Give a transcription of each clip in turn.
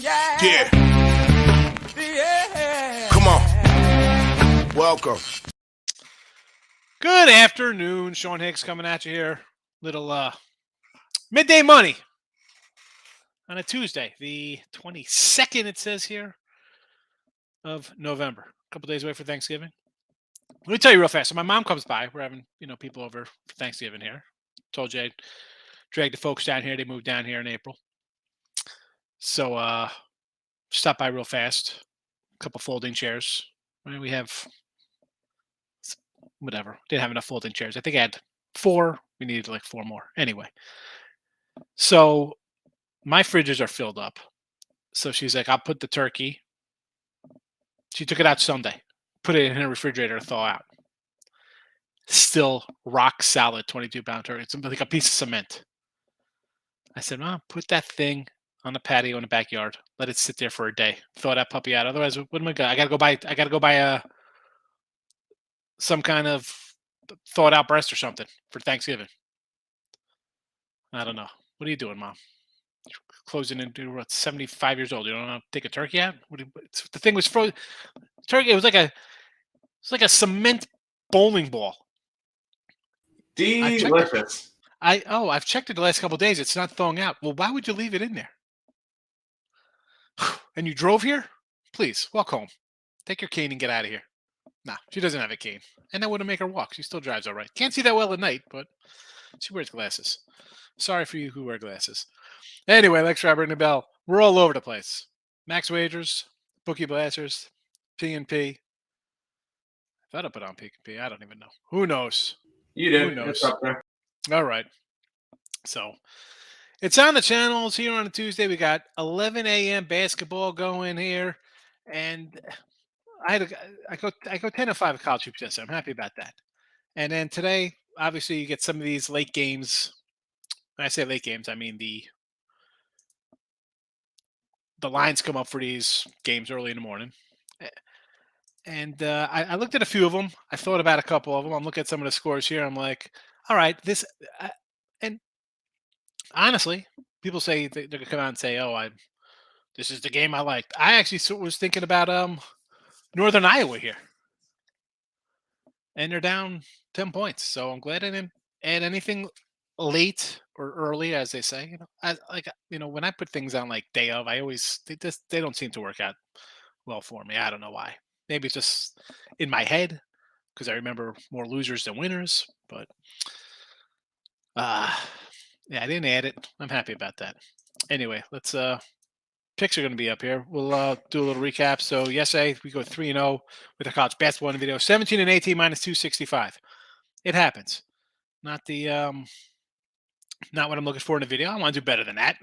Yeah. Come on. Welcome. Good afternoon. Sean Higgs coming at you here. Little midday money on a Tuesday, the 22nd, it says here, of November. A couple days away for Thanksgiving. Let me tell you real fast. So my mom comes by. We're having, people over for Thanksgiving here. Told you I'd drag the folks down here. They moved down here in April. So stop by real fast. A couple folding chairs. Right, we have whatever. Didn't have enough folding chairs. I think I had 4. We needed like 4 more. Anyway. So my fridges are filled up. So she's like, I'll put the turkey. She took it out Sunday, put it in her refrigerator to thaw out. Still rock solid 22-pound turkey. It's like a piece of cement. I said, Mom, put that thing on the patio in the backyard. Let it sit there for a day. Thaw that puppy out. Otherwise, what am I gonna? I gotta go buy some kind of thawed out breast or something for Thanksgiving. I don't know. What are you doing, Mom? Closing into what, 75 years old. You don't know how to take a turkey out? The thing was frozen. Turkey. It was like a cement bowling ball. Delicious. I've checked it the last couple of days. It's not thawing out. Well, why would you leave it in there? And you drove here? Please walk home. Take your cane and get out of here. Nah, she doesn't have a cane, and that wouldn't make her walk. She still drives all right. Can't see that well at night, but she wears glasses. Sorry for you who wear glasses. Anyway, Lex Robert and the Bell. We're all over the place. Max Wagers, Bookie Blasters, P&P. I thought I put on P&P. I don't even know. Who knows? You did. Who knows? It's up there. All right. So it's on the channels here on a Tuesday. We got 11 a.m. basketball going here, and I go 10-5 at college hoops yesterday. I'm happy about that. And then today, obviously, you get some of these late games. When I say late games, I mean the lines come up for these games early in the morning. And I looked at a few of them. I thought about a couple of them. I'm looking at some of the scores here. I'm like, all right, and honestly, people say they're gonna come out and say, "Oh, this is the game I liked." I actually was thinking about Northern Iowa here, and they're down 10 points. So I'm glad I didn't add anything late or early, as they say. When I put things on like day of, they don't seem to work out well for me. I don't know why. Maybe it's just in my head because I remember more losers than winners. But yeah, I didn't add it. I'm happy about that. Anyway, let's picks are going to be up here. We'll do a little recap. So yesterday we go 3-0 with a college basketball video. 17-18 minus 265. It happens. Not what I'm looking for in the video. I want to do better than that,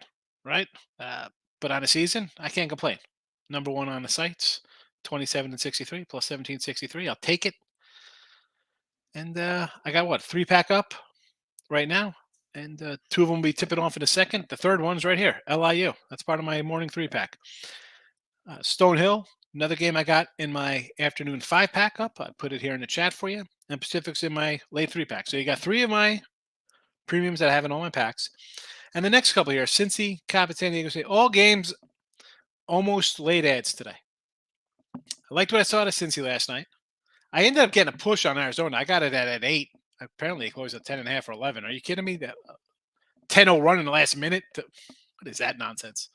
right? But on a season, I can't complain. Number 1 on the sites, 27-63 plus 17-63. I'll take it. And I got 3-pack up right now. And 2 of them will be tipping off in a second. The third one's right here, LIU. That's part of my morning 3-pack. Stonehill, another game I got in my afternoon 5-pack up. I put it here in the chat for you. And Pacific's in my late 3-pack. So you got 3 of my premiums that I have in all my packs. And the next couple here, Cincy, Cobb, San Diego State, all games almost late ads today. I liked what I saw at Cincy last night. I ended up getting a push on Arizona. I got it at 8. Apparently, it closed at 10.5 or 11. Are you kidding me? That 10-0 run in the last minute? What is that nonsense?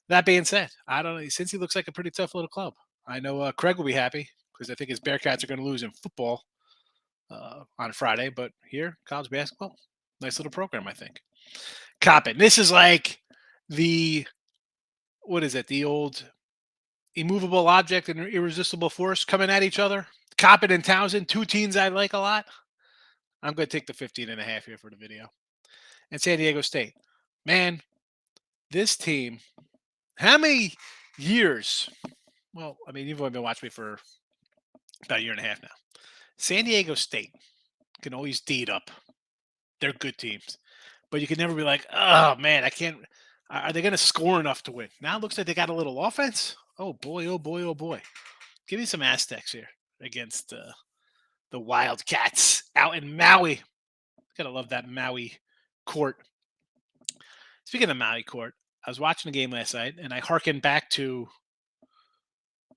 That being said, I don't know. Cincy looks like a pretty tough little club. I know Craig will be happy because I think his Bearcats are going to lose in football on Friday. But here, college basketball, nice little program, I think. Coppin. This is like the old immovable object and irresistible force coming at each other. Coppin and Townsend, 2 teams I like a lot. I'm going to take the 15.5 here for the video. And San Diego State. Man, this team, how many years? Well, I mean, you've only been watching me for about a year and a half now. San Diego State can always deed up. They're good teams. But you can never be like, oh, man, I can't. Are they going to score enough to win? Now it looks like they got a little offense. Oh, boy, oh, boy, oh, boy. Give me some Aztecs here against the Wildcats out in Maui. Gotta love that Maui court. Speaking of Maui court, I was watching the game last night, and I hearkened back to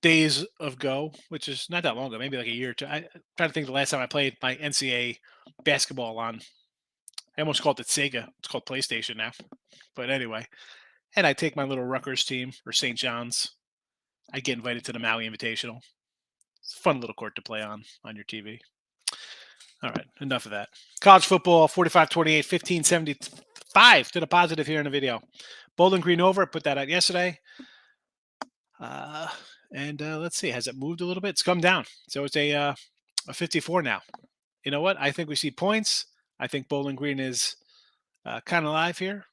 days of go, which is not that long ago, maybe like a year or two. I'm trying to think the last time I played my NCAA basketball on. I almost called it Sega. It's called PlayStation now. But anyway, and I take my little Rutgers team or St. John's. I get invited to the Maui Invitational. It's a fun little court to play on your TV. All right, enough of that. College football, 45-28, 15-75 to the positive here in the video. Bowling Green over, I put that out yesterday. And let's see, has it moved a little bit? It's come down. So it's a 54 now. You know what? I think we see points. I think Bowling Green is kind of live here.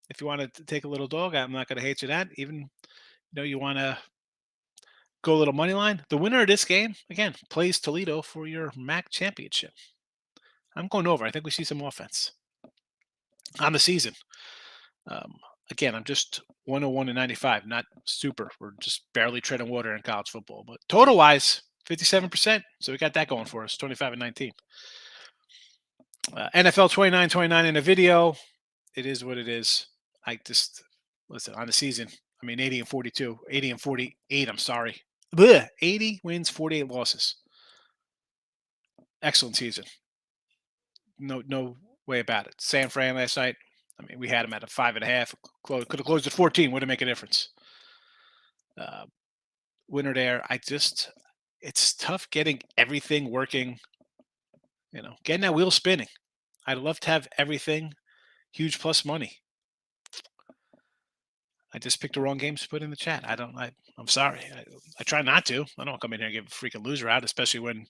If you want to take a little dog, I'm not going to hate you that. Even you want to go a little money line. The winner of this game, again, plays Toledo for your MAC championship. I'm going over. I think we see some offense on the season. Again, I'm just 101-95, not super. We're just barely treading water in college football. But total wise, 57%. So we got that going for us, 25-19. NFL 29-29 in a video. It is what it is. I just listen on the season. I mean, 80-42, 80-48. I'm sorry. Blech, 80 wins, 48 losses. Excellent season. No way about it. San Fran last night. I mean, we had them at a 5.5. Could have closed at 14. Would have made a difference. Winner there. It's tough getting everything working. Getting that wheel spinning. I'd love to have everything. Huge plus money. I just picked the wrong games to put in the chat. I'm sorry. I try not to. I don't come in here and give a freaking loser out, especially when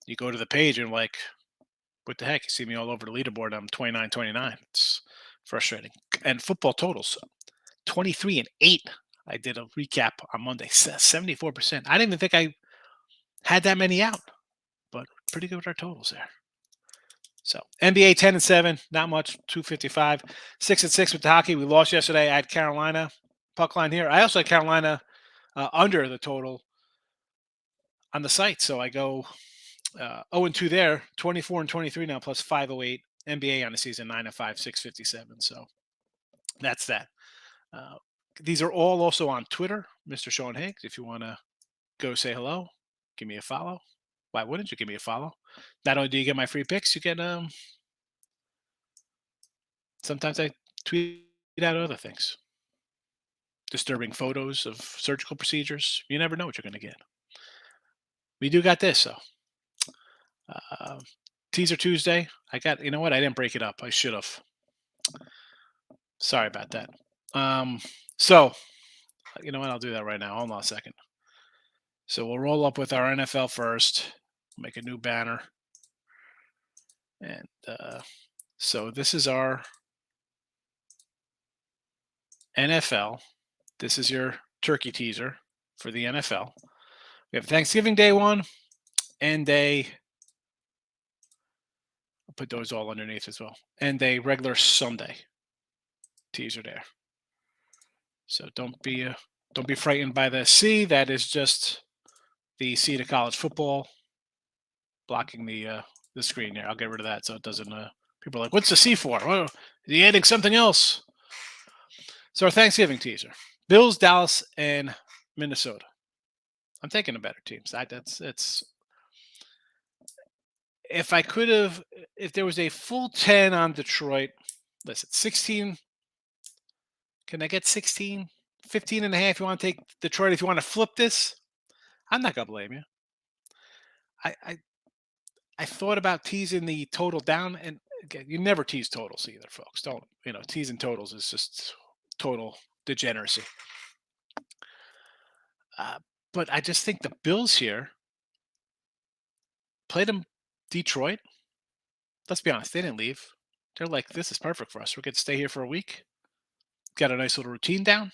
you go to the page and like, what the heck? You see me all over the leaderboard. I'm 29-29. It's frustrating. And football totals, 23-8. I did a recap on Monday. 74%. I didn't even think I had that many out, but pretty good with our totals there. So NBA 10-7, not much, 255. 6-6 with the hockey. We lost yesterday. I had Carolina puck line here. I also had Carolina under the total on the site. So I go 0-2 there, 24-23 now, plus 508. NBA on the season, 9-5, 657. So that's that. These are all also on Twitter, Mr. Sean Higgs. If you want to go say hello, give me a follow. Why wouldn't you give me a follow? Not only do you get my free picks, you get sometimes I tweet out other things. Disturbing photos of surgical procedures. You never know what you're going to get. We do got this, though. Teaser Tuesday. I didn't break it up. I should have. Sorry about that. So, you know what? I'll do that right now. Hold on a second. So we'll roll up with our NFL first. Make a new banner. And so this is our NFL. This is your turkey teaser for the NFL. We have Thanksgiving Day one and I'll put those all underneath as well. And a regular Sunday teaser there. So don't be frightened by the C. That is just the C to college football blocking the screen there. I'll get rid of that so it doesn't. People are like, "What's the C for? Well, is he adding something else?" So our Thanksgiving teaser: Bills, Dallas, and Minnesota. I'm taking the better teams. It's. If there was a full 10 on Detroit, listen, 16. Can I get 16? 15 and a half. You want to take Detroit if you want to flip this? I'm not gonna blame you. I thought about teasing the total down, and again, you never tease totals either, folks. Don't teasing totals is just total degeneracy. But I just think the Bills here played them Detroit. Let's be honest, they didn't leave. They're like, this is perfect for us. We're going to stay here for a week. Got a nice little routine down.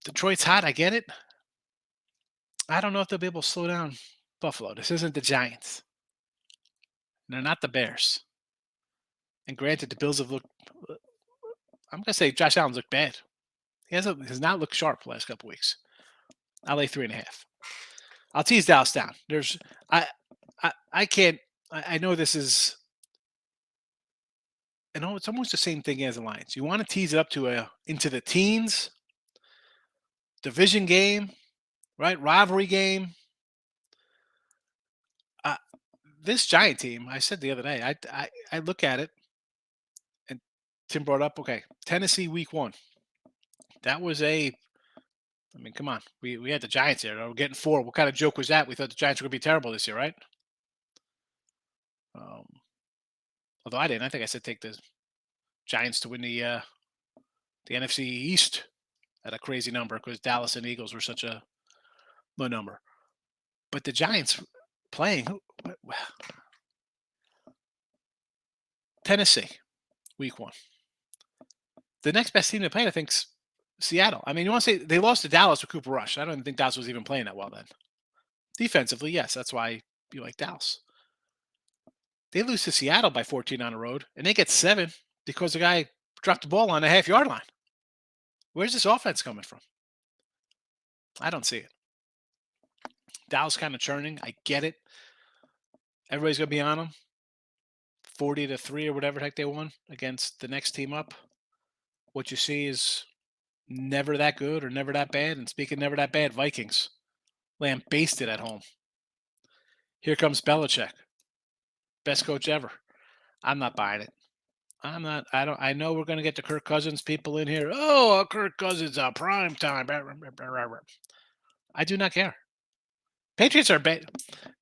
Detroit's hot. I get it. I don't know if they'll be able to slow down Buffalo. This isn't the Giants. They're not the Bears. And granted, the Bills have looked. I'm going to say Josh Allen's looked bad. He has not looked sharp the last couple weeks. I'll lay 3.5. I'll tease Dallas down. I can't. I know this is it's almost the same thing as the Lions. You want to tease it up to into the teens, division game, right? Rivalry game. Uh, this Giant team, I said the other day, I look at it, and Tim brought up, okay, Tennessee week 1. That was I mean, come on. We had the Giants there. We're getting 4. What kind of joke was that? We thought the Giants were going to be terrible this year, right? Um, although I didn't. I think I said take the Giants to win the NFC East at a crazy number because Dallas and Eagles were such a low number. But the Giants playing Tennessee week 1. The next best team they played, I think, is Seattle. I mean, you want to say they lost to Dallas with Cooper Rush. I don't even think Dallas was even playing that well then. Defensively, yes, that's why you like Dallas. They lose to Seattle by 14 on the road, and they get 7 because the guy dropped the ball on the half-yard line. Where's this offense coming from? I don't see it. Dallas kind of churning. I get it. Everybody's going to be on them. 40-3 or whatever the heck they won against the next team up. What you see is never that good or never that bad. And speaking never that bad, Vikings lambasted at home. Here comes Belichick. Best coach ever. I'm not buying it. I know we're going to get the Kirk Cousins people in here. Oh, Kirk Cousins, prime time. I do not care. Patriots are bad.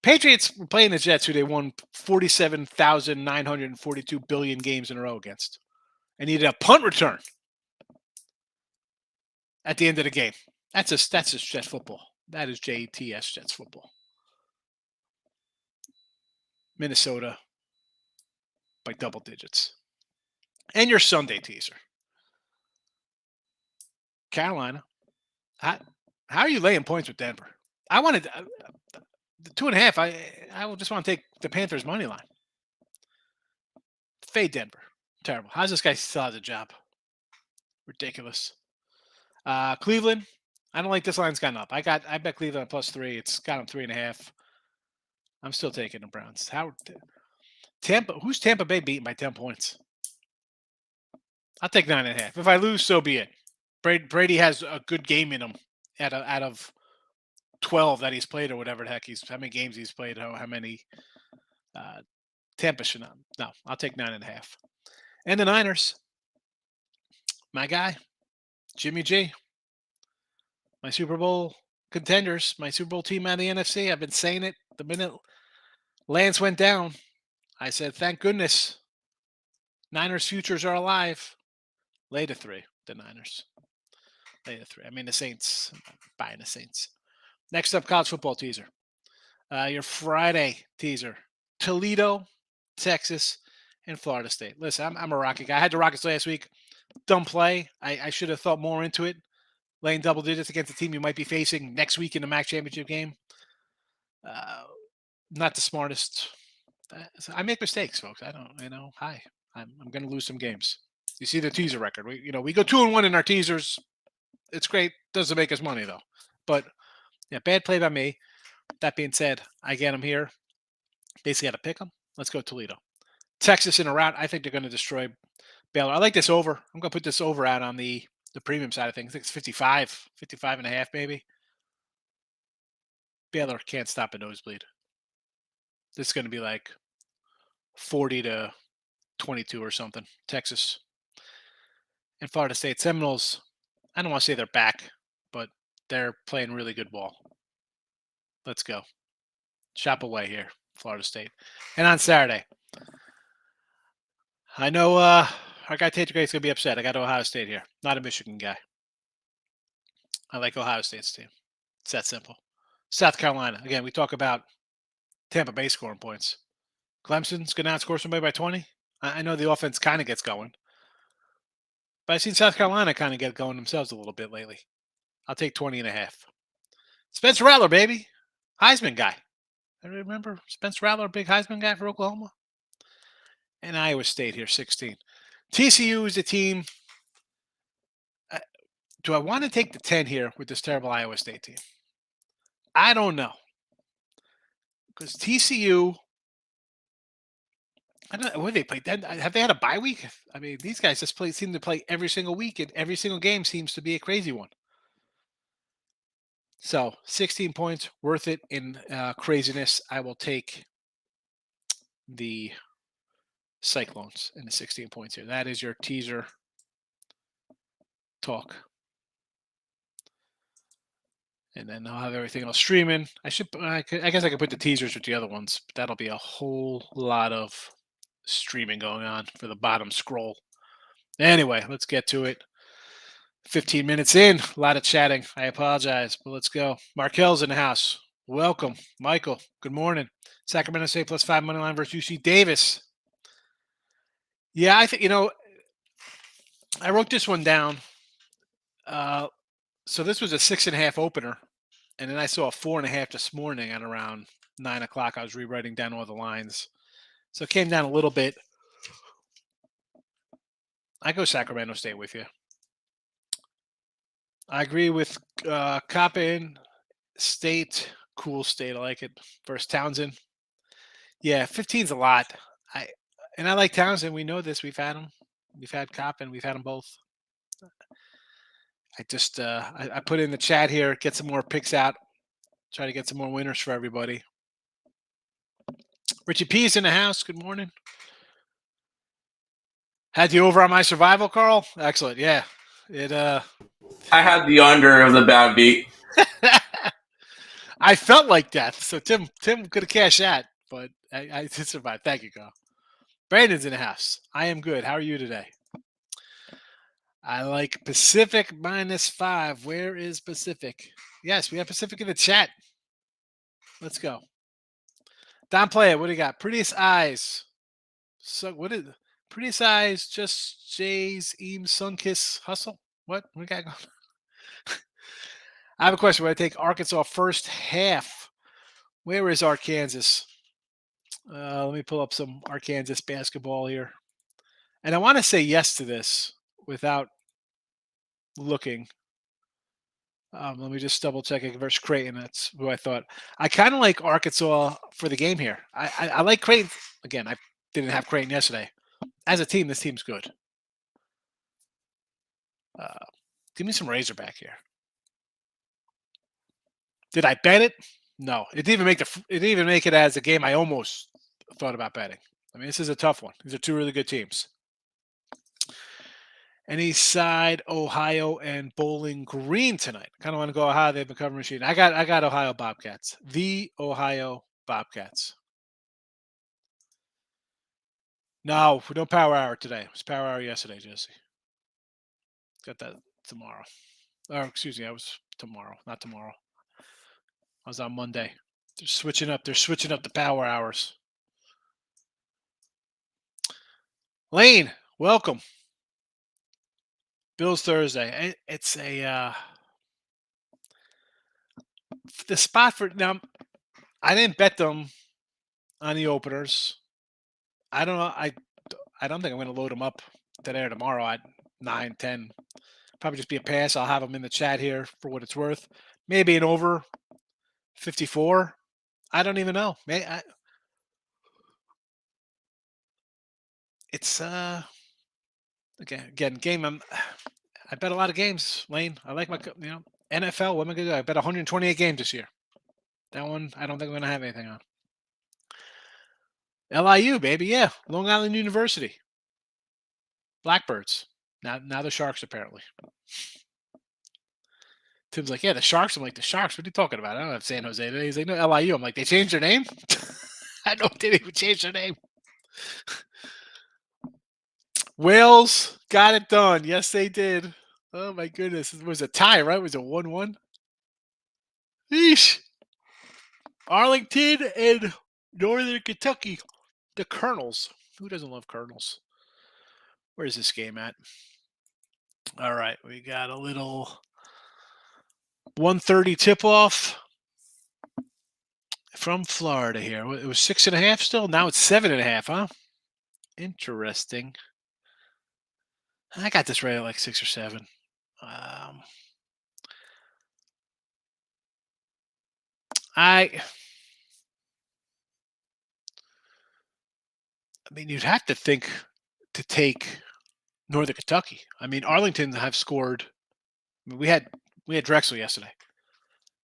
Patriots were playing the Jets, who they won 47,942 billion games in a row against, and needed a punt return at the end of the game. That's just Jets football. That is JTS Jets football. Minnesota by double digits. And your Sunday teaser. Carolina. How are you laying points with Denver? I wanted the 2.5. I just want to take the Panthers money line. Fade Denver. Terrible. How's this guy still has a job? Ridiculous. Cleveland. I don't like this line's gone up. I bet Cleveland at +3. It's got them 3.5. I'm still taking the Browns. Tampa? Who's Tampa Bay beating by 10 points? I'll take 9.5. If I lose, so be it. Brady has a good game in him out of 12 that he's played or whatever the heck how many games he's played, how many Tampa should not. No, I'll take 9.5. And the Niners, my guy, Jimmy G, my Super Bowl contenders, my Super Bowl team out of the NFC. I've been saying it the minute Lance went down. I said, thank goodness Niners futures are alive. Lay to 3, the Niners. Lay to 3. I mean, the Saints. I'm buying the Saints. Next up, college football teaser. Your Friday teaser. Toledo, Texas, and Florida State. Listen, I'm a Rocket guy. I had the Rockets last week. Dumb play. I should have thought more into it. Laying double digits against the team you might be facing next week in the MAC championship game. Not the smartest. I make mistakes, folks. I don't, hi. I'm going to lose some games. You see the teaser record. We go 2-1 in our teasers. It's great. Doesn't make us money though. But yeah, bad play by me. That being said, I get them here. Basically, got to pick them. Let's go Toledo. Texas in a rout. I think they're going to destroy Baylor. I like this over. I'm going to put this over out on the premium side of things. I think it's 55.5 maybe. Baylor can't stop a nosebleed. This is going to be like 40-22 or something. Texas and Florida State. Seminoles, I don't want to say they're back, but they're playing really good ball. Let's go. Shop away here, Florida State. And on Saturday, I know our guy Tate Gray's going to be upset. I got Ohio State here. Not a Michigan guy. I like Ohio State's team. It's that simple. South Carolina. Again, we talk about Tampa Bay scoring points. Clemson's going to outscore somebody by 20. I know the offense kind of gets going. But I've seen South Carolina kind of get going themselves a little bit lately. I'll take 20.5. Spencer Rattler, baby. Heisman guy. I remember Spencer Rattler, big Heisman guy for Oklahoma. And Iowa State here, 16. TCU is a team. Do I want to take the 10 here with this terrible Iowa State team? I don't know. Because TCU I don't know what they played. Then have they had a bye week? I mean, these guys just seem to play every single week, and every single game seems to be a crazy one. So 16 points, worth it in craziness. I will take the Cyclones in the 16 points here. That is your teaser talk. And then I'll have everything else streaming. I guess I could put the teasers with the other ones, but that'll be a whole lot of streaming going on for the bottom scroll. Anyway, let's get to it. 15 minutes in, a lot of chatting. I apologize, but let's go. Markel's in the house. Welcome, Michael. Good morning. Sacramento State +5 money line versus UC Davis. Yeah, I think I wrote this one down. So this was a 6.5 opener, and then I saw a 4.5 this morning at around 9 o'clock. I was rewriting down all the lines, so it came down a little bit. I go Sacramento State with you. I agree with Coppin State. Cool state. I like it. Versus Townsend. Yeah, 15's a lot. I like Townsend. We know this. We've had him. We've had Coppin. We've had them both. I just I put in the chat here. Get some more picks out. Try to get some more winners for everybody. Richie P's in the house. Good morning. Had you over on my survival, Carl? Excellent. Yeah. It I had the under of the bad beat. I felt like that. So Tim could have cashed that, but I did survive. Thank you, Carl. Brandon's in the house. I am good. How are you today? I like Pacific -5. Where is Pacific? Yes, we have Pacific in the chat. Let's go. Don Playa, what do you got? Prettiest eyes. So what is prettiest eyes? Just Jay's Eames Sunkiss hustle. What we got going? I have a question. Would I take Arkansas first half? Where is Arkansas? Let me pull up some Arkansas basketball here. And I want to say yes to this without looking. Let me just double check it versus Creighton. That's who I thought. I kind of like Arkansas for the game here. I like Creighton. Again, I didn't have Creighton yesterday. As a team, this team's good. Give me some Razorback here. Did I bet it? No. It didn't even make it as a game I almost thought about betting. I mean, this is a tough one. These are two really good teams. And East Side, Ohio, and Bowling Green tonight. Kind of want to go Ohio. They've been covering machine. I got Ohio Bobcats. The Ohio Bobcats. No, we don't power hour today. It was power hour yesterday, Jesse. Got that tomorrow. Or excuse me, I was tomorrow, not tomorrow. I was on Monday. They're switching up. They're switching up the power hours. Lane, welcome. Bills Thursday. It's a the spot for now. I didn't bet them on the openers. I don't know. I don't think I'm going to load them up today or tomorrow at 9, 10. Probably just be a pass. I'll have them in the chat here for what it's worth. Maybe an over 54. I don't even know. It's again game. I bet a lot of games, Lane. I like my NFL. What am I going to do? I bet 128 games this year. That one, I don't think I'm going to have anything on. LIU, baby. Yeah. Long Island University. Blackbirds. Now the Sharks, apparently. Tim's like, yeah, the Sharks. I'm like, the Sharks? What are you talking about? I don't have San Jose today. He's like, no, LIU. I'm like, they changed their name? I know they didn't even change their name. Wales got it done. Yes, they did. Oh, my goodness. It was a tie, right? It was a 1-1. Yeesh. Arlington and Northern Kentucky. The Colonels. Who doesn't love Colonels? Where's this game at? All right. We got a little 1:30 tip-off from Florida here. It was 6.5 still. Now it's 7.5, huh? Interesting. I got this right at like 6 or 7. I mean, you'd have to think to take Northern Kentucky. I mean, Arlington have scored. I mean, we had Drexel yesterday,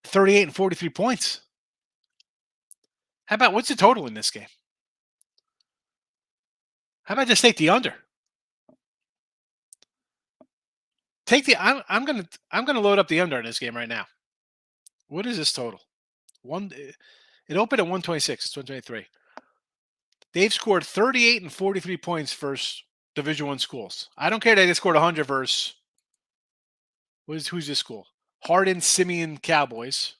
38 and 43 points. How about what's the total in this game? How about just take the under? Take the. I'm gonna load up the under in this game right now. What is this total? It opened at 126. It's 123. They've scored 38 and 43 points versus Division One schools. I don't care that they scored 100 versus who's this school? Hardin Simeon Cowboys,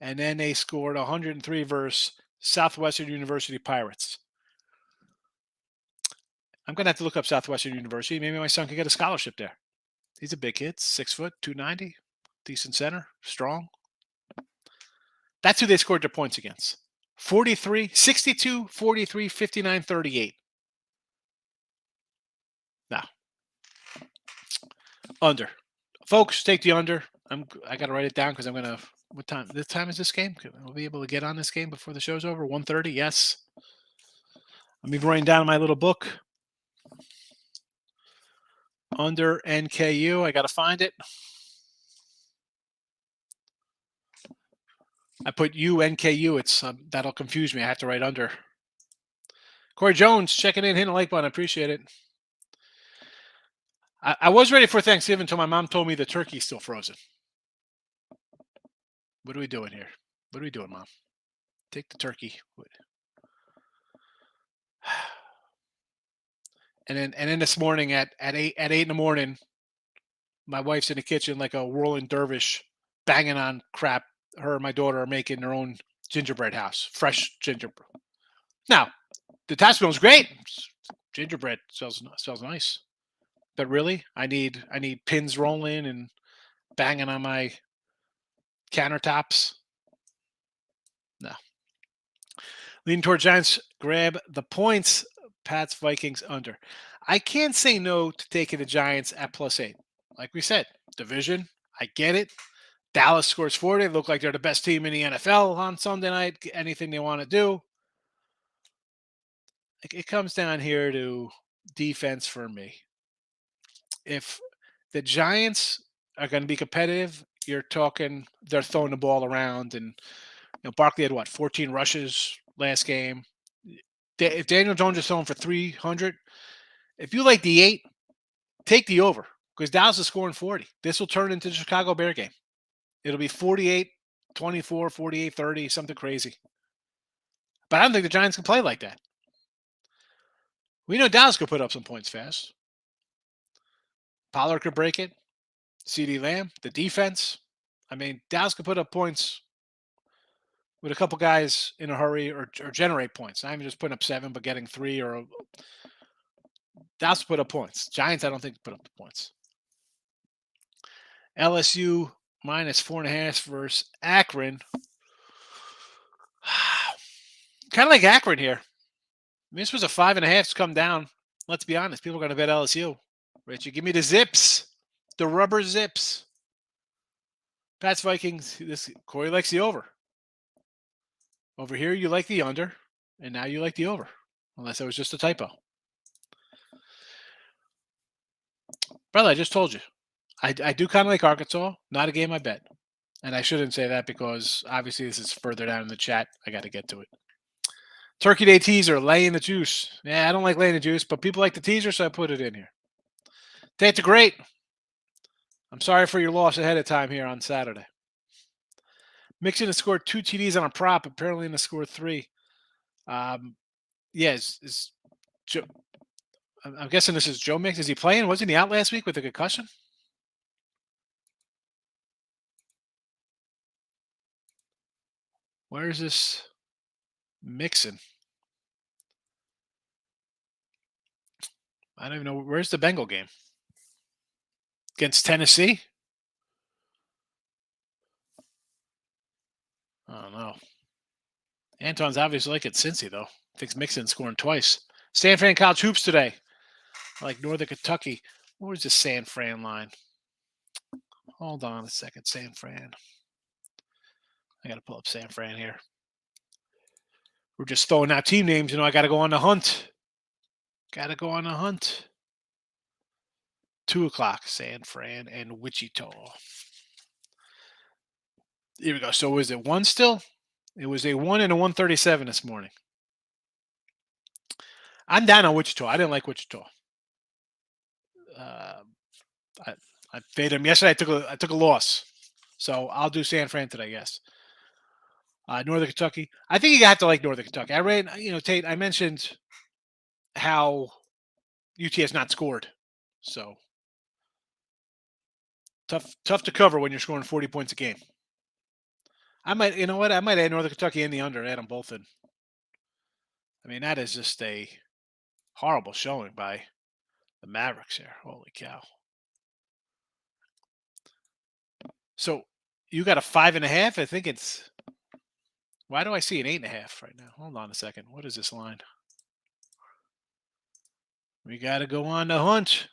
and then they scored 103 versus Southwestern University Pirates. I'm gonna have to look up Southwestern University. Maybe my son can get a scholarship there. He's a big kid, 6 foot, 290, decent center, strong. That's who they scored their points against. 43, 62, 43, 59, 38. Now, under. Folks, take the under. I got to write it down because I'm going to. What time? This time is this game? We'll be able to get on this game before the show's over. 1:30. Yes. I'm even writing down in my little book. Under NKU. I got to find it. I put UNKU. It's that'll confuse me. I have to write under. Corey Jones checking in, hitting a like button. I appreciate it. I was ready for Thanksgiving until my mom told me the turkey's still frozen. What are we doing here? What are we doing, Mom? Take the turkey. And then this morning at 8 in the morning, my wife's in the kitchen like a whirling dervish, banging on crap. Her and my daughter are making their own gingerbread house, fresh gingerbread. Now, the attachment was great. Gingerbread smells nice. But really, I need pins rolling and banging on my countertops. No. Leaning toward Giants, grab the points. Pats, Vikings under. I can't say no to taking the Giants at +8. Like we said, division, I get it. Dallas scores 40. They look like they're the best team in the NFL on Sunday night. Anything they want to do. It comes down here to defense for me. If the Giants are going to be competitive, you're talking they're throwing the ball around, and Barkley had 14 rushes last game. If Daniel Jones is throwing for 300, if you like the 8, take the over because Dallas is scoring 40. This will turn into the Chicago Bear game. It'll be 48-24, 48-30, something crazy. But I don't think the Giants can play like that. We know Dallas could put up some points fast. Pollard could break it. CeeDee Lamb, the defense. I mean, Dallas could put up points with a couple guys in a hurry or generate points. Not even just putting up 7, but getting 3 or Dallas put up points. Giants, I don't think put up the points. LSU -4.5 versus Akron. Kind of like Akron here. I mean, this was a 5.5 to come down. Let's be honest. People are going to bet LSU. Richie, give me the zips. The rubber zips. Pats, Vikings. Corey likes the over. Over here, you like the under. And now you like the over. Unless it was just a typo. Brother, I just told you. I do kind of like Arkansas. Not a game I bet. And I shouldn't say that because obviously this is further down in the chat. I got to get to it. Turkey Day teaser, laying the juice. Yeah, I don't like laying the juice, but people like the teaser, so I put it in here. That's great. I'm sorry for your loss ahead of time here on Saturday. Mixon has scored 2 TDs on a prop. Apparently, in the score 3. Is Joe, I'm guessing this is Joe Mix. Is he playing? Wasn't he out last week with a concussion? Where is this Mixon? I don't even know. Where's the Bengal game? Against Tennessee? I don't know. Anton's obviously like it Cincy, though. Thinks Mixon scoring twice. San Fran College Hoops today. I like Northern Kentucky. Where's the San Fran line? Hold on a second. San Fran. I got to pull up San Fran here. We're just throwing out team names. I got to go on the hunt. 2 o'clock, San Fran and Wichita. Here we go. So was it 1 still? It was a 1 and a 137 this morning. I'm down on Wichita. I didn't like Wichita. I faded them yesterday. I took a loss, so I'll do San Fran today. Yes. Northern Kentucky. I think you have to like Northern Kentucky. I ran. Tate. I mentioned how UT has not scored, so tough to cover when you're scoring 40 points a game. I might. You know what? I might add Northern Kentucky in the under. Add them both in. I mean, that is just a horrible showing by the Mavericks here. Holy cow. So you got a 5.5. I think it's. Why do I see an 8.5 right now? Hold on a second. What is this line? We got to go on the hunt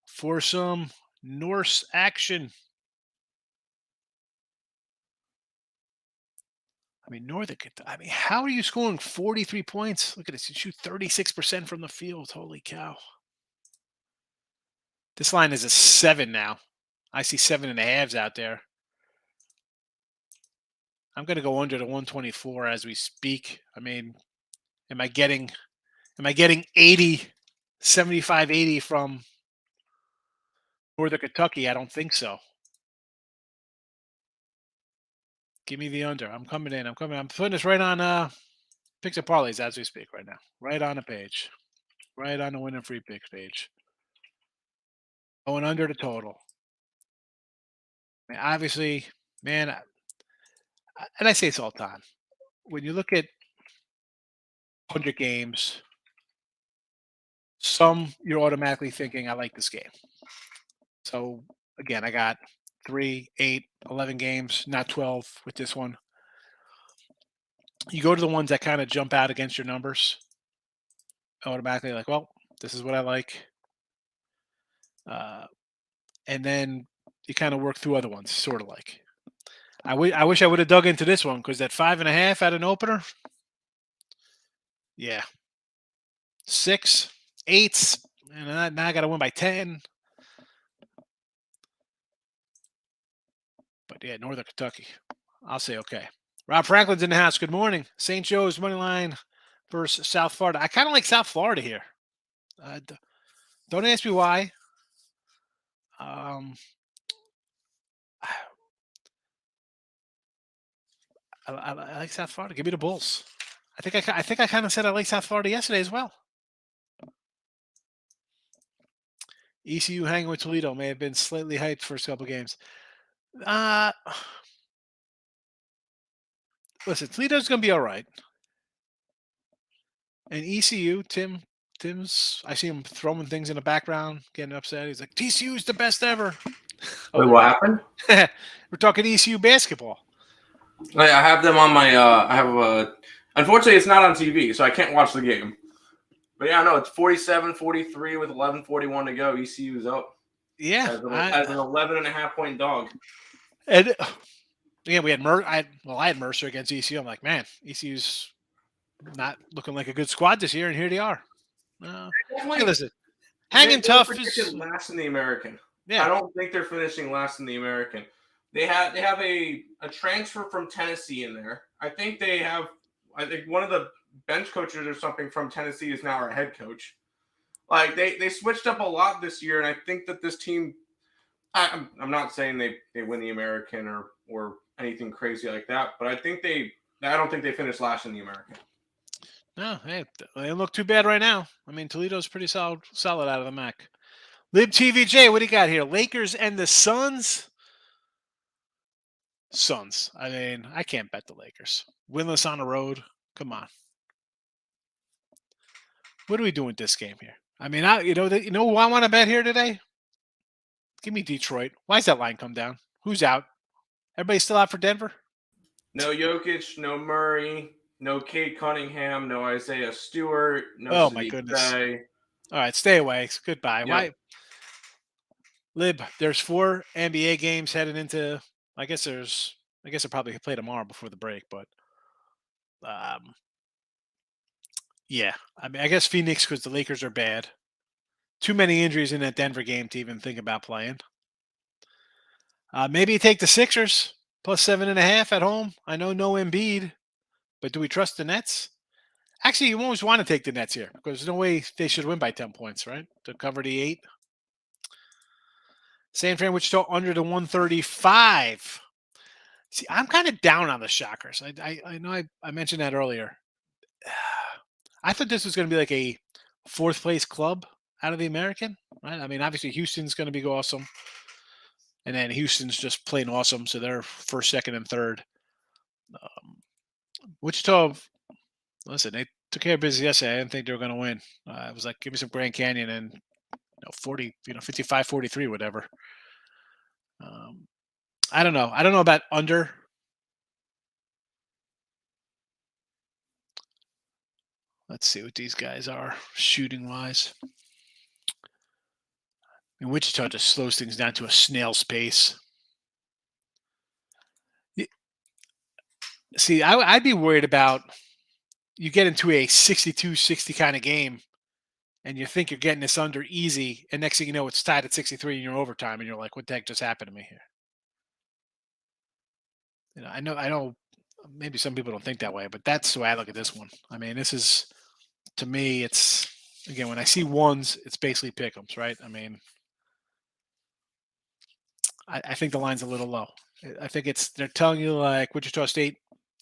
for some Norse action. I mean, how are you scoring 43 points? Look at this. You shoot 36% from the field. Holy cow. This line is a 7 now. I see 7.5s out there. I'm going to go under to 124 as we speak. I mean, am I getting 80, 75, 80 from Northern Kentucky? I don't think so. Give me the under. I'm coming in. I'm putting this right on picks and parlays as we speak right now. Right on the page. Right on the win and free picks page. Going under the total. I mean, obviously, man, and I say this all the time. When you look at 100 games, you're automatically thinking, I like this game. So, again, I got 3, 8, 11 games, not 12 with this one. You go to the ones that kind of jump out against your numbers, automatically like, well, this is what I like. And then you kind of work through other ones, sort of like. I wish I would have dug into this one because that 5.5 at an opener, yeah. 6, 8, and now I got to win by 10. But yeah, Northern Kentucky. I'll say okay. Rob Franklin's in the house. Good morning. St. Joe's money line versus South Florida. I kind of like South Florida here. Don't ask me why. I like South Florida. Give me the Bulls. I think I kind of said I like South Florida yesterday as well. ECU hanging with Toledo may have been slightly hyped first couple games. Listen, Toledo's going to be all right. And ECU, Tim's, I see him throwing things in the background, getting upset. He's like, TCU is the best ever. Wait, what happened? We're talking ECU basketball. I have them on my. Unfortunately, it's not on TV, so I can't watch the game. But yeah, no, it's 47-43 with 11:41 to go. ECU's up. Yeah, as an 11.5-point dog. And again, we had I had Mercer against ECU. I'm like, man, ECU's not looking like a good squad this year, and here they are. Listen, hanging tough is last in the American. Yeah, I don't think they're finishing last in the American. They have a transfer from Tennessee in there. I think one of the bench coaches or something from Tennessee is now our head coach. Like they switched up a lot this year, and I think that this team. I'm not saying they win the American or anything crazy like that, but I don't think they finished last in the American. No, hey, they don't look too bad right now. I mean, Toledo's pretty solid out of the MAC. Lib TVJ, what do you got here? Lakers and the Suns. Suns. I mean, I can't bet the Lakers. Winless on the road. Come on. What are we doing with this game here? I mean, who I want to bet here today? Give me Detroit. Why does that line come down? Who's out? Everybody still out for Denver? No Jokic, no Murray, no Cade Cunningham, no Isaiah Stewart, no my Sadiq goodness. Bey. All right, stay away. Goodbye. Yep. Why? Lib, there's 4 NBA games heading into. I guess they'll probably play tomorrow before the break, but Yeah. I mean, I guess Phoenix because the Lakers are bad. Too many injuries in that Denver game to even think about playing. Maybe you take the Sixers plus 7.5 at home. I know no Embiid, but do we trust the Nets? Actually, you always want to take the Nets here because there's no way they should win by 10 points, right? To cover the 8. San Fran, Wichita under the 135. See, I'm kind of down on the Shockers. I know I mentioned that earlier. I thought this was going to be like a fourth place club out of the American, right? I mean, obviously Houston's going to be awesome, and then Houston's just plain awesome, so they're first, second, and third. Wichita, listen, they took care of business yesterday. I didn't think they were going to win. It was like, give me some Grand Canyon and 40, 55, 43, whatever. I don't know. I don't know about under. Let's see what these guys are shooting wise. And Wichita just slows things down to a snail's pace. See, I'd be worried about you get into a 62-60 kind of game and you think you're getting this under easy, and next thing you know, it's tied at 63 in your overtime, and you're like, what the heck just happened to me here? I know maybe some people don't think that way, but that's the way I look at this one. I mean, this is, to me, it's, again, when I see ones, it's basically pick'ems, right? I mean, I think the line's a little low. I think they're telling you like Wichita State,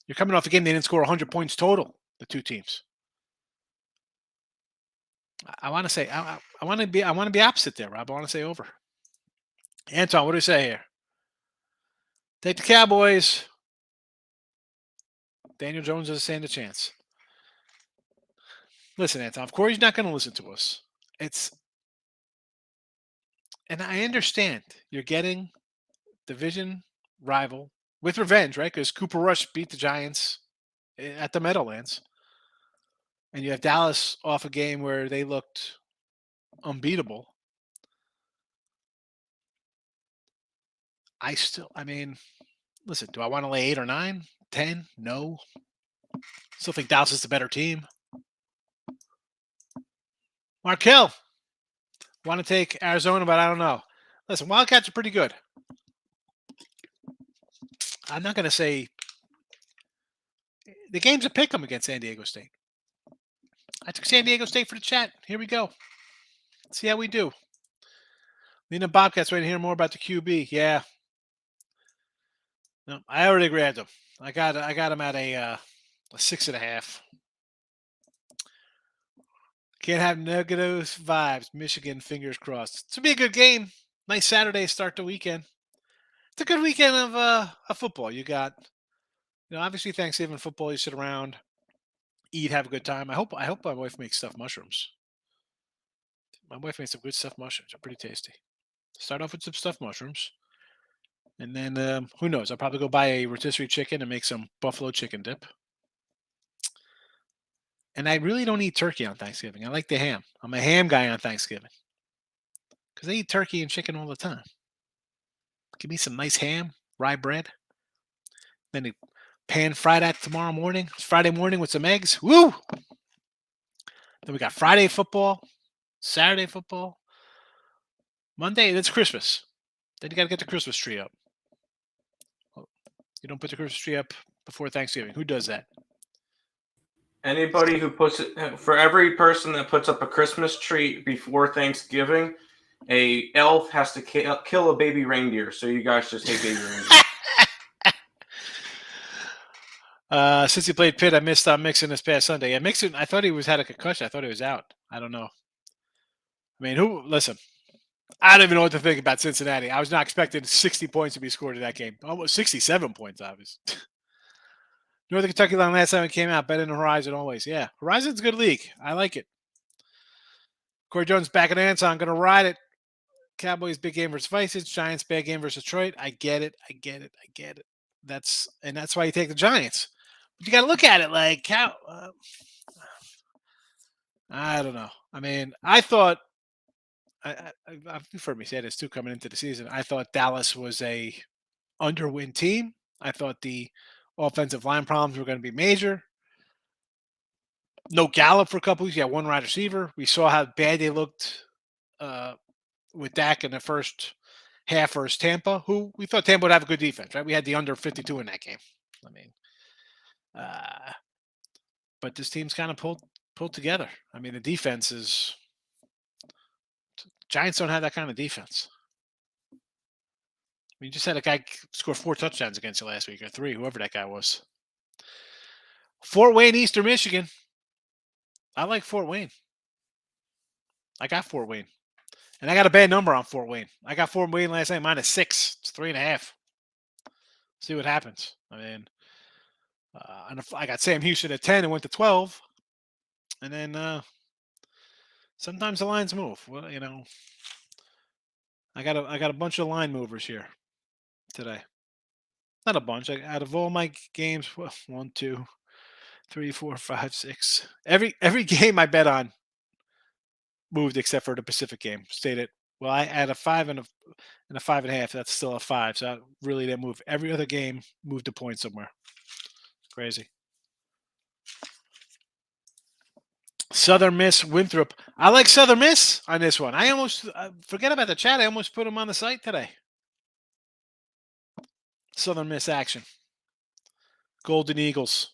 you're coming off a game they didn't score 100 points total, the two teams. I want to say I want to be opposite there, Rob. I want to say over. Anton, what do you say here? Take the Cowboys. Daniel Jones doesn't stand a chance. Listen, Anton, of course he's not going to listen to us. And I understand you're getting division rival with revenge, right? Because Cooper Rush beat the Giants at the Meadowlands. And you have Dallas off a game where they looked unbeatable. I mean, listen, do I want to lay 8 or 9, 10? No. Still think Dallas is the better team. Markel, want to take Arizona, but I don't know. Listen, Wildcats are pretty good. I'm not going to say the game's a pick 'em against San Diego State. I took San Diego State for the chat. Here we go. Let's see how we do. Nina Bobcats waiting to hear more about the QB. Yeah. No, I already grabbed him. I got him at a 6.5. Can't have negative vibes. Michigan, fingers crossed. It's gonna be a good game. Nice Saturday start the weekend. It's a good weekend of football. You got, obviously Thanksgiving football. You sit around, eat, have a good time. I hope my wife makes stuffed mushrooms. My wife makes some good stuffed mushrooms. They're pretty tasty. Start off with some stuffed mushrooms, and then who knows? I'll probably go buy a rotisserie chicken and make some buffalo chicken dip. And I really don't eat turkey on Thanksgiving. I like the ham. I'm a ham guy on Thanksgiving because I eat turkey and chicken all the time. Give me some nice ham, rye bread, then a pan fry that tomorrow morning. It's Friday morning with some eggs. Woo! Then we got Friday football, Saturday football, Monday. That's Christmas. Then you got to get the Christmas tree up. You don't put the Christmas tree up before Thanksgiving. Who does that? Anybody who puts it, for every person that puts up a Christmas tree before Thanksgiving, a elf has to kill a baby reindeer. So you guys just hate baby reindeer. Since he played Pitt, I missed on Mixon this past Sunday. Yeah, Mixon, I thought he had a concussion. I thought he was out. I don't know. I mean, listen, I don't even know what to think about Cincinnati. I was not expecting 60 points to be scored in that game. Almost 67 points, obviously. Northern Kentucky line last time it came out, better than Horizon always. Yeah, Horizon's a good league. I like it. Corey Jones back at Anson. Going to ride it. Cowboys big game versus Vikings. Giants bad game versus Detroit. I get it. That's why you take the Giants. But you got to look at it like how. I don't know. I mean, I thought you've heard me say this too coming into the season. I thought Dallas was a underwin team. I thought the offensive line problems were going to be major. No Gallup for a couple weeks. Yeah, one wide receiver. We saw how bad they looked with Dak in the first half versus Tampa, who we thought Tampa would have a good defense, right? We had the under 52 in that game. I mean, but this team's kind of pulled together. I mean, the defense is Giants don't have that kind of defense. We just had a guy score 4 touchdowns against you last week, or 3, whoever that guy was. Fort Wayne, Eastern Michigan. I like Fort Wayne. I got Fort Wayne. And I got a bad number on Fort Wayne. I got Fort Wayne last night -6. It's 3.5. See what happens. I mean, I got Sam Houston at 10 and went to 12. And then sometimes the lines move. Well, I got a bunch of line movers here today. Not a bunch. Out of all my games, 1, 2, 3, 4, 5, 6. Every game I bet on moved except for the Pacific game. Stayed at I had a 5 and a 5.5. That's still a 5. So I really didn't move. Every other game moved a point somewhere. Crazy. Southern Miss, Winthrop. I like Southern Miss on this one. I almost forget about the chat. I almost put them on the site today. Southern Miss action. Golden Eagles.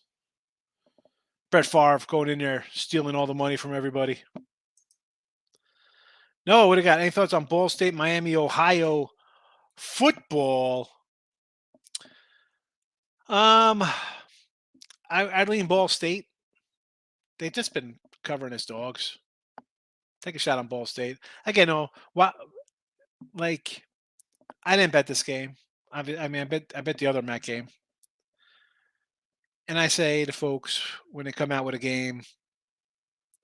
Brett Favre going in there, stealing all the money from everybody. No, what do you got? Any thoughts on Ball State, Miami, Ohio football? I'd lean Ball State. They've just been covering as dogs. Take a shot on Ball State. Again, no, I didn't bet this game. I bet the other MAC game. And I say to folks when they come out with a game,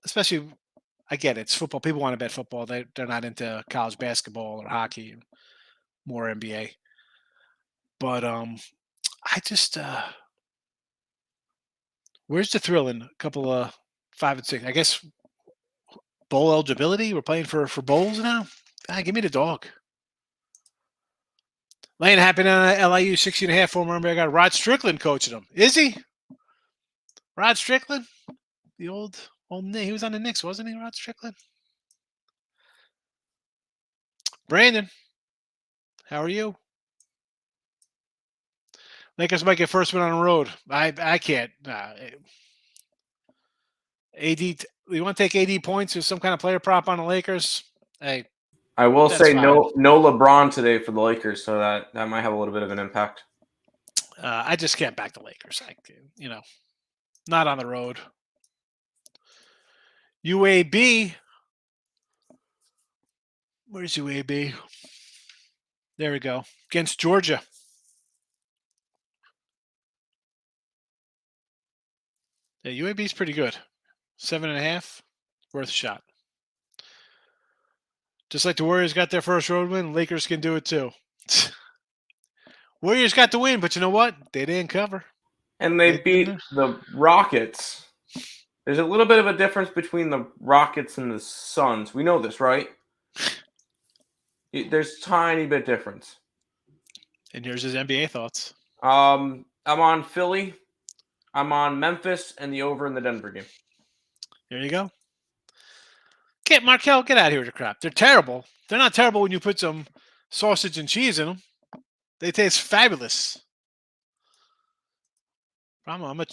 especially, I get it, it's football. People want to bet football. They're not into college basketball or hockey, and more NBA. But I just where's the thrill in a couple of 5 and 6? I guess bowl eligibility. We're playing for bowls now. Give me the dog. Lane happened on LIU 60.5. Former member, I got Rod Strickland coaching them. Is he? Rod Strickland, the old he was on the Knicks, wasn't he? Rod Strickland. Brandon, how are you? Lakers might get first win on the road. I can't. AD, you want to take AD points or some kind of player prop on the Lakers? Hey, I will say fine. No LeBron today for the Lakers, so that might have a little bit of an impact. I just can't back the Lakers. Not on the road. UAB. Where's UAB? There we go. Against Georgia. Yeah, UAB is pretty good. 7.5. Worth a shot. Just like the Warriors got their first road win, Lakers can do it too. Warriors got the win, but you know what? They didn't cover. And they beat the Rockets. There's a little bit of a difference between the Rockets and the Suns. We know this, right? There's tiny bit difference. And here's his NBA thoughts. I'm on Philly. I'm on Memphis and the over in the Denver game. There you go. Markel, get out of here with your crap. They're terrible. They're not terrible when you put some sausage and cheese in them. They taste fabulous. You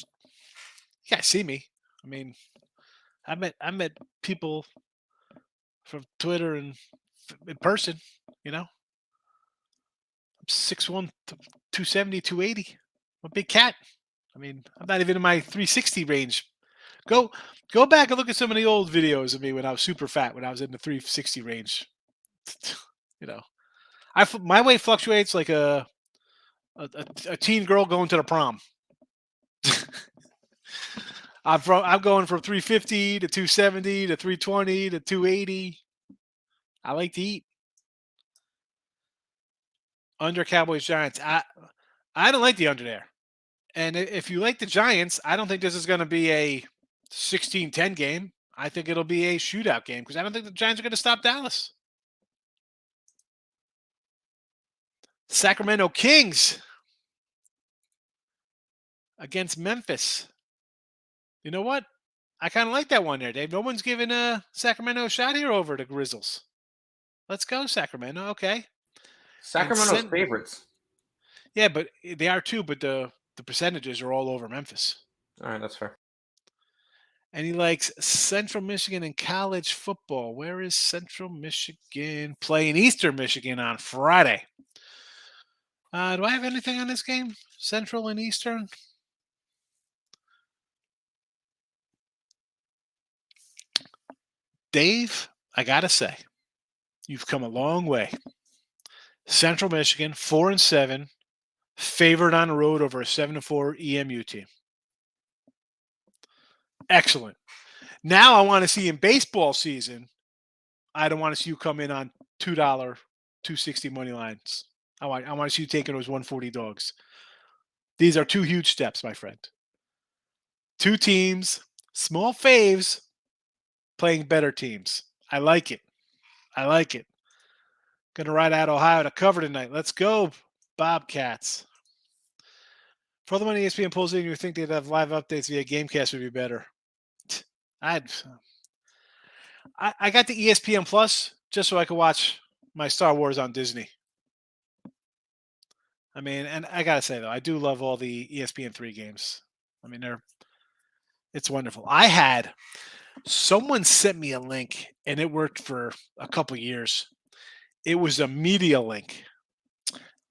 guys see me. I mean, I met people from Twitter and in person, I'm 6'1", 270, 280. I'm a big cat. I mean, I'm not even in my 360 range. Go back and look at some of the old videos of me when I was super fat, when I was in the 360 range. My weight fluctuates like a teen girl going to the prom. I'm going from 350 to 270 to 320 to 280. I like to eat. Under Cowboys Giants. I don't like the under there. And if you like the Giants, I don't think this is going to be a 16-10 game. I think it'll be a shootout game because I don't think the Giants are going to stop Dallas. Sacramento Kings against Memphis. You know what? I kind of like that one there, Dave. No one's giving Sacramento a shot here over the Grizzlies. Let's go, Sacramento. Okay. Sacramento's favorites. Yeah, but they are too, but the percentages are all over Memphis. All right, that's fair. And he likes Central Michigan in college football. Where is Central Michigan playing Eastern Michigan on Friday? Do I have anything on this game? Central and Eastern? Dave, I got to say, you've come a long way. Central Michigan, 4-7, favored on the road over a 7-4 EMU team. Excellent. Now I want to see in baseball season, I don't want to see you come in on $2, $2.60 money lines. I want to see you taking those 140 dogs. These are two huge steps, my friend. Two teams, small faves, playing better teams. I like it. I like it. Going to ride out Ohio to cover tonight. Let's go, Bobcats. For the money ESPN pulls in, you think they'd have live updates via Gamecast would be better. I got the ESPN Plus just so I could watch my Star Wars on Disney. I mean, and I got to say, though, I do love all the ESPN3 games. I mean, it's wonderful. Someone sent me a link, and it worked for a couple years. It was a media link,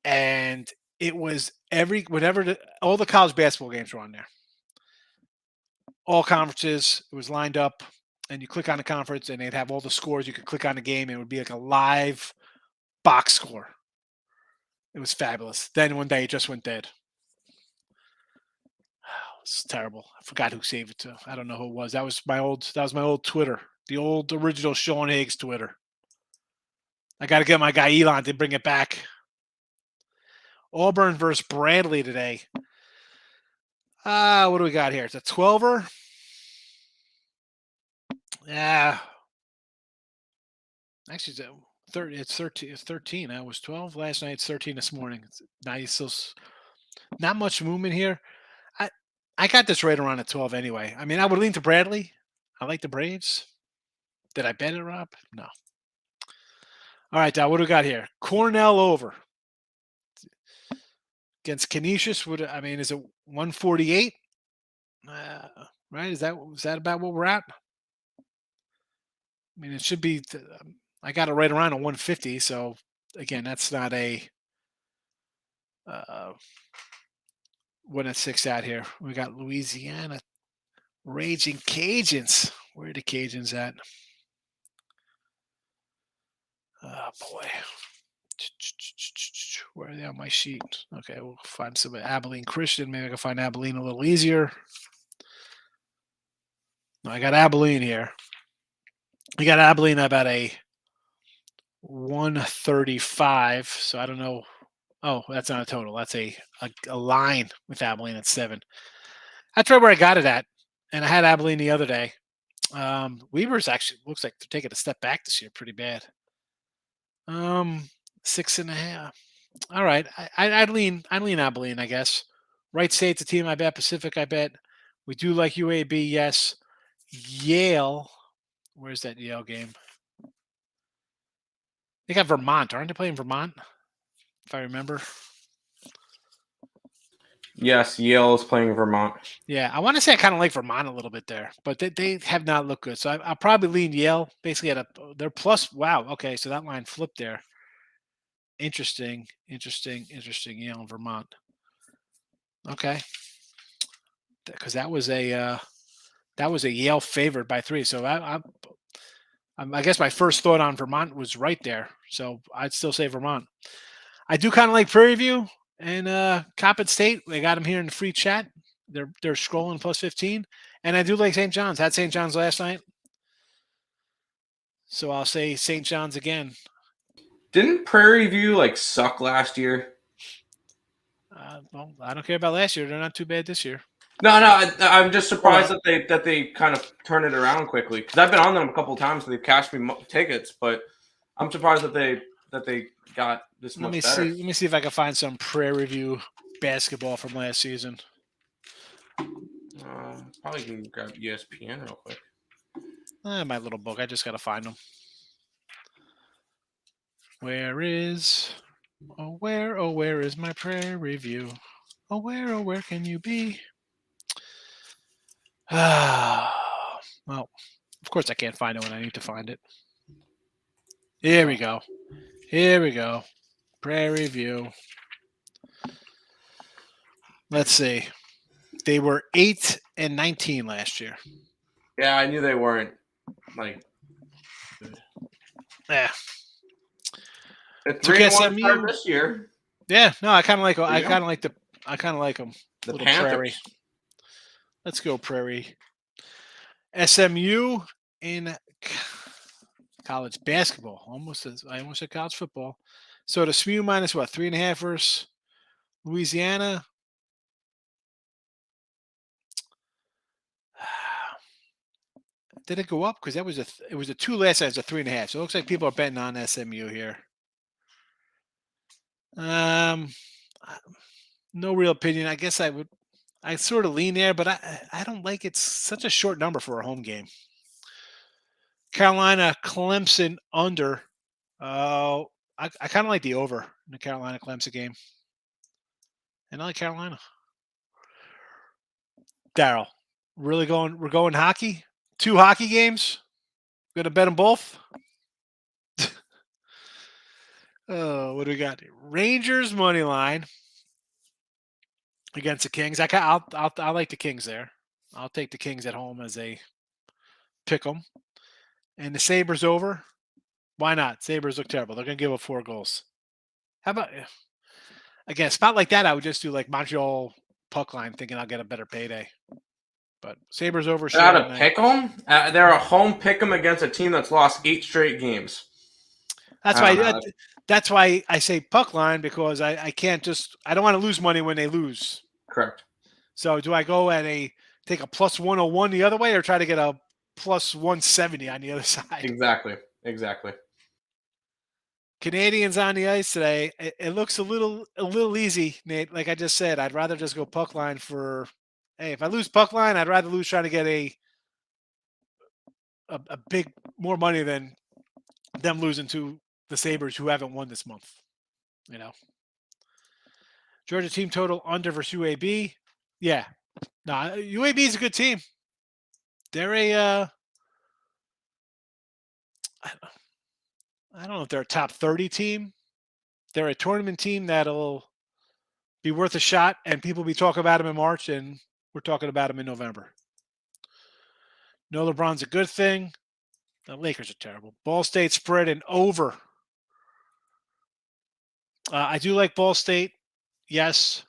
and it was all the college basketball games were on there. All conferences, it was lined up, and you click on the conference, and they'd have all the scores. You could click on the game, and it would be like a live box score. It was fabulous. Then one day it just went dead. It's terrible. I forgot who saved it to. I don't know who it was. That was my old Twitter. The old original Sean Higgs Twitter. I got to get my guy Elon to bring it back. Auburn versus Bradley today. What do we got here? It's a 12er. Yeah. Actually, it's 13. It's 13. I was 12 last night. It's 13 this morning. It's nice. Not much movement here. I got this right around at 12 anyway. I mean, I would lean to Bradley. I like the Braves. Did I bet it, Rob? No. All right, Dad, what do we got here? Cornell over. Against Canisius, is it 148? Right? Is that about what we're at? I mean, it should be. I got it right around a 150. So again, that's not a 1-6 out here. We got Louisiana Raging Cajuns. Where are the Cajuns at? Oh boy. Where are they on my sheet? Okay, we'll find some Abilene Christian. Maybe I can find Abilene a little easier. No, I got Abilene here. I got Abilene about a 135. So I don't know. Oh, that's not a total. That's a line with Abilene at 7. That's right where I got it at. And I had Abilene the other day. Weaver's actually looks like they're taking a step back this year pretty bad. 6.5. All right. I'd lean Abilene, I guess. Wright State's a team I bet. Pacific, I bet. We do like UAB, yes. Yale. Where's that Yale game? They got Vermont. Aren't they playing Vermont? If I remember. Yes, Yale is playing Vermont. Yeah, I want to say I kind of like Vermont a little bit there, but they have not looked good. So I'll probably lean Yale. Basically, they're plus. Wow. Okay, so that line flipped there. Interesting. Yale and Vermont. Okay, because that was a Yale favored by 3. So I guess my first thought on Vermont was right there. So I'd still say Vermont. I do kind of like Prairie View and Coppin State. They got them here in the free chat. They're scrolling plus 15. And I do like St. John's. Had St. John's last night. So I'll say St. John's again. Didn't Prairie View suck last year? Well, I don't care about last year. They're not too bad this year. No, I'm just surprised that they kind of turn it around quickly. Because I've been on them a couple of times, so they've cashed me tickets. But I'm surprised that they got this much better. Let me see if I can find some Prairie View basketball from last season. Probably can grab ESPN real quick. My little book. I just got to find them. Where is my Prairie View? Oh, where can you be? Well, of course I can't find it when I need to find it. Here we go. Prairie View. Let's see. They were 8-19 last year. Yeah, I knew they weren't like. Yeah. It's 3-1 start this year. Yeah, no, I kind of like. I kind of like them. The Little Panthers. Prairie. Let's go Prairie. SMU in college basketball. I almost said college football. So the SMU minus what? 3.5 versus Louisiana. Did it go up? Because it was a 2 last night. It's a 3.5. So it looks like people are betting on SMU here. No real opinion. I guess I sort of lean there, but I don't like it's such a short number for a home game. Carolina Clemson under. I kind of like the over in the Carolina Clemson game. And I like Carolina. Daryl, we're going hockey? 2 hockey games? Gonna bet them both? Oh, what do we got? Rangers money line against the Kings. I like the Kings there. I'll take the Kings at home as a pick 'em. And the Sabres over. Why not? Sabres look terrible. They're gonna give up 4 goals. How about again a spot like that? I would just do like Montreal puck line, thinking I'll get a better payday. But Sabres over. They're out of pick 'em. They're a home pick 'em against a team that's lost 8 straight games. That's why I say puck line, because I can't just I don't want to lose money when they lose. Correct. So do I go at take a plus 101 the other way, or try to get a plus 170 on the other side? Exactly. Canadians on the ice today. It looks a little easy, Nate. Like I just said, I'd rather just go puck line for. Hey, if I lose puck line, I'd rather lose trying to get a big more money than them losing to the Sabres, who haven't won this month. You know. Georgia team total under versus UAB. Yeah. No, UAB is a good team. They're a I don't know if they're a top 30 team. They're a tournament team that'll be worth a shot, and people will be talking about them in March, and we're talking about them in November. No, LeBron's a good thing. The Lakers are terrible. Ball State spread and over. I do like Ball State. Yes.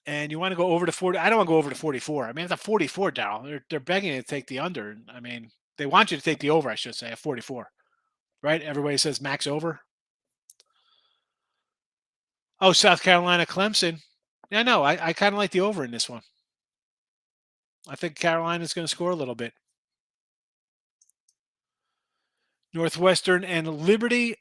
And you want to go over to 40. I don't want to go over to 44. I mean, it's a 44, Dow. They're begging you to take the under. I mean, they want you to take the over, I should say, at 44. Right? Everybody says max over. Oh, South Carolina, Clemson. Yeah, no, I kind of like the over in this one. I think Carolina's going to score a little bit. Northwestern and Liberty.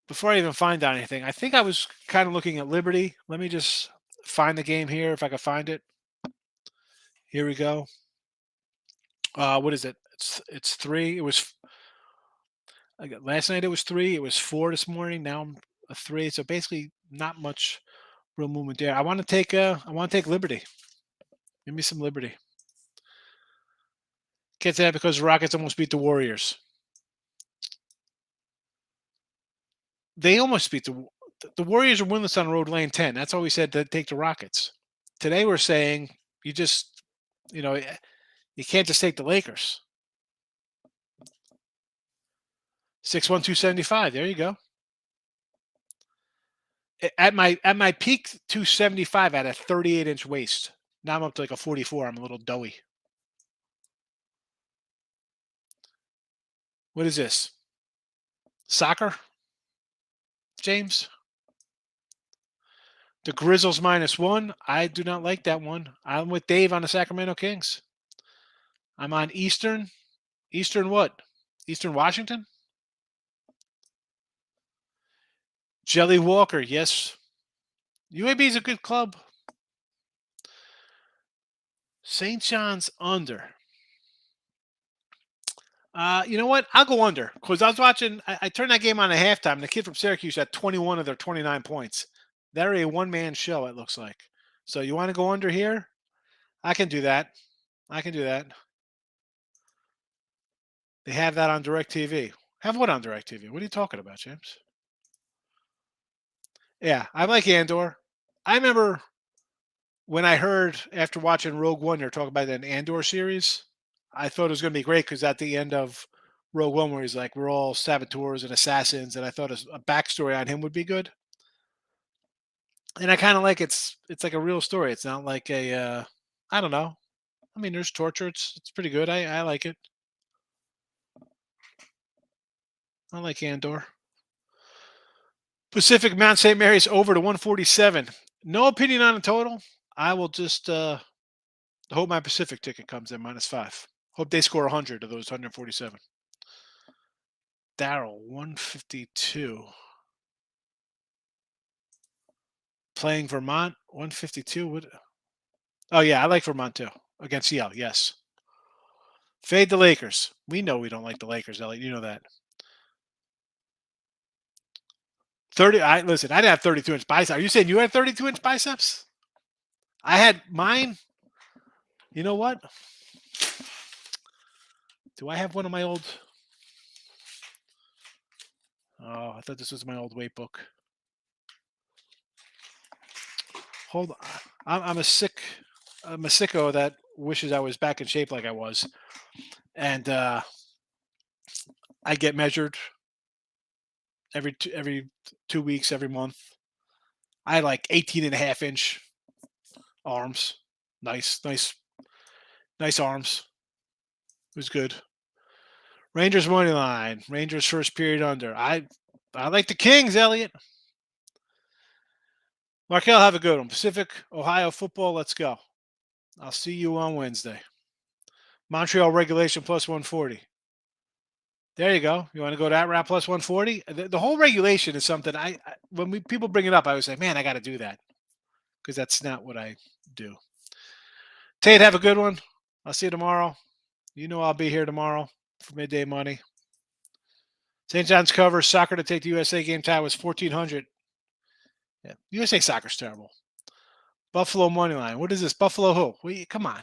Before I even find out anything, I think I was kind of looking at Liberty. Let me just find the game here if I can find it. Here we go. What is it? It's 3. It was last night. It was 3. It was 4 this morning. Now I'm a 3. So basically, not much real movement there. I want to take Liberty. Give me some Liberty. Can't say that because the Rockets almost beat the Warriors. They almost beat the Warriors are winless on the road, lane 10. That's all we said, to take the Rockets. Today we're saying you can't just take the Lakers. 6'1", 275. There you go. At my peak 275, I had a 38-inch waist. Now I'm up to like a 44. I'm a little doughy. What is this? Soccer? James? The Grizzlies -1. I do not like that one. I'm with Dave on the Sacramento Kings. I'm on Eastern. Eastern what? Eastern Washington? Jelly Walker, yes. UAB is a good club. St. John's under. You know what? I'll go under because I was watching. I turned that game on at halftime. And the kid from Syracuse had 21 of their 29 points. They're a one-man show, it looks like. So you want to go under here? I can do that. I can do that. They have that on DirecTV. Have what on DirecTV? What are you talking about, James? Yeah, I like Andor. I remember when I heard after watching Rogue One, you're talking about an Andor series. I thought it was going to be great because at the end of Rogue One, where he's like, we're all saboteurs and assassins, and I thought a backstory on him would be good. And I kind of like it's like a real story. It's not like a I don't know. I mean, there's torture. It's pretty good. I like it. I like Andor. Pacific Mount St. Mary's over to 147. No opinion on the total. I will just hope my Pacific ticket comes in -5. Hope they score 100 of those 147. Darrell 152. Playing Vermont 152. What? Oh yeah, I like Vermont too against Yale. Yes. Fade the Lakers. We know we don't like the Lakers, Elliot. You know that. 30. Listen. I didn't have 32-inch biceps. Are you saying you had 32-inch biceps? I had mine. You know what? Do I have one of my old? Oh, I thought this was my old weight book. Hold on. I'm a sicko that wishes I was back in shape like I was, and I get measured every 2 weeks, every month. I had like 18.5-inch arms. Nice arms. It was good. Rangers money line. Rangers first period under. I like the Kings, Elliot. Markel, have a good one. Pacific, Ohio football, let's go. I'll see you on Wednesday. Montreal regulation plus 140. There you go. You want to go that route plus 140? The whole regulation is something when people bring it up, I always say, man, I got to do that because that's not what I do. Tate, have a good one. I'll see you tomorrow. You know I'll be here tomorrow for midday money. St. John's cover, soccer to take the USA game tie was 1,400. Yeah, USA soccer's terrible. Buffalo money line. What is this? Buffalo who? Come on.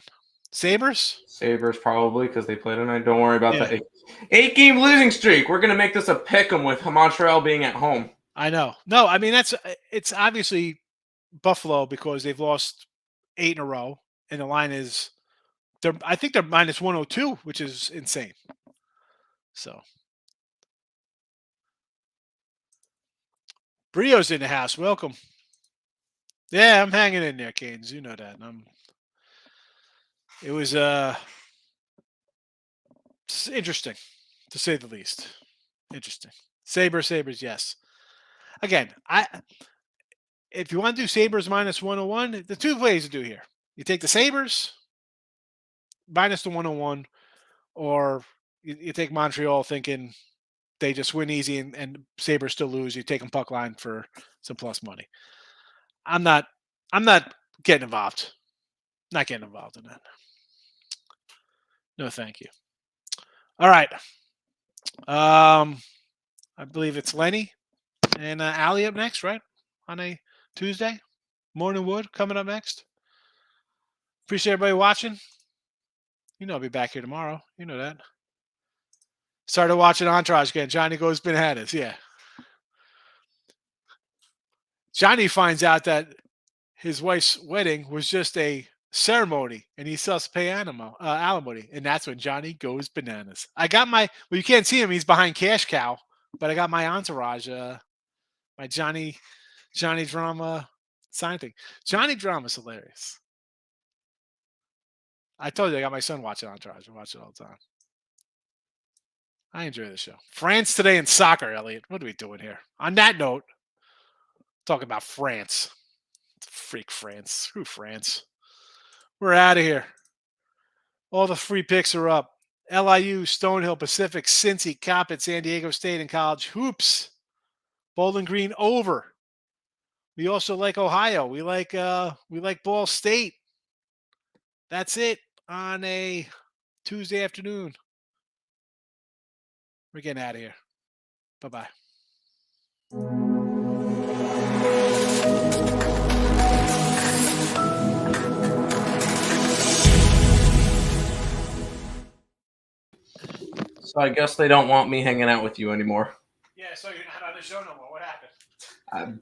Sabres? Sabres probably because they played tonight. Don't worry about that. 8-game losing streak. We're going to make this a pick 'em with Montreal being at home. I know. No, I mean, it's obviously Buffalo because they've lost 8 in a row. And the line is, I think they're -102, which is insane. So. Brio's in the house. Welcome. Yeah, I'm hanging in there, Canes. You know that. It was interesting, to say the least. Interesting. Sabres, yes. Again, if you want to do Sabres -101, the two ways to do here. You take the Sabres minus the 101, or you take Montreal thinking they just win easy and Sabres still lose. You take them puck line for some plus money. I'm not getting involved. Not getting involved in that. No, thank you. All right. I believe it's Lenny and Allie up next, right? On a Tuesday. Morning Wood coming up next. Appreciate everybody watching. You know I'll be back here tomorrow. You know that. Started watching Entourage again. Johnny goes bananas. Yeah. Johnny finds out that his wife's wedding was just a ceremony and he still has to pay alimony. And that's when Johnny goes bananas. I got you can't see him. He's behind Cash Cow, but I got my Entourage, my Johnny Drama sign thing. Johnny Drama's hilarious. I told you I got my son watching Entourage. I watch it all the time. I enjoy the show. France today in soccer, Elliot. What are we doing here? On that note, talking about France. Freak France. Screw France. We're out of here. All the free picks are up. LIU, Stonehill, Pacific, Cincy, Coppin, San Diego State, and College hoops. Bowling Green over. We also like Ohio. We like Ball State. that's it on a Tuesday afternoon. We're getting out of here. Bye-bye. So I guess they don't want me hanging out with you anymore. Yeah, so you're not on the show no more. What happened?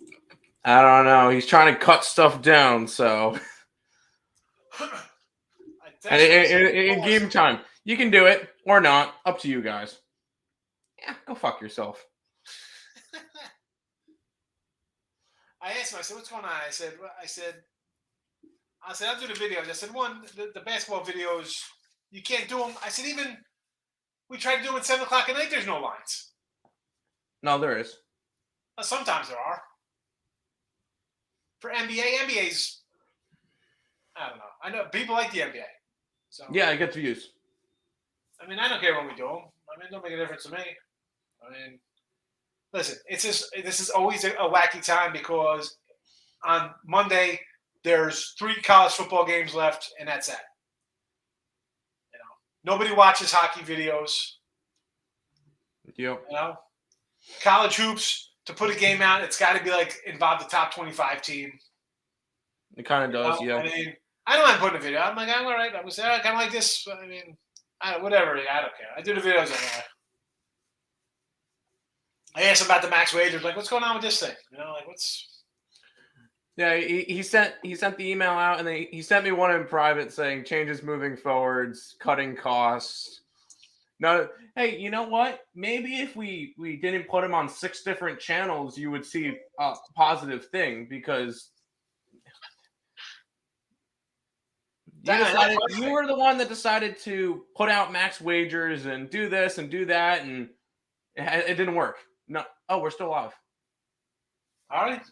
I don't know. He's trying to cut stuff down, so. And in game time, you can do it or not. Up to you guys. Yeah, go fuck yourself. I asked him, I said, what's going on? I said, I'll do the videos. I said, one, the basketball videos, you can't do them. I said, even we tried to do them at 7 o'clock at night, there's no lines. No, there is. Sometimes there are. For NBA's, I don't know. I know people like the NBA. So yeah, I get views. I mean, I don't care when we do them. I mean, it don't make a difference to me. I mean, listen, this is always a wacky time because on Monday there's 3 college football games left, and that's it. You know, nobody watches hockey videos. Yep. You know, college hoops, to put a game out, it's got to be like involve the top 25 team. It kind of does, yeah. I mean, I don't mind putting a video. I'm like, I'm all right. I was kind of like this. I mean, whatever. I don't care. I do the videos anyway. I asked him about the max wagers. Like, what's going on with this thing? You know, like what's? Yeah, he sent the email out, and he sent me one in private saying changes moving forwards, cutting costs. No, hey, you know what? Maybe if we didn't put him on 6 different channels, you would see a positive thing because you were the one that decided to put out max wagers and do this and do that, and it didn't work. No, we're still live. All right.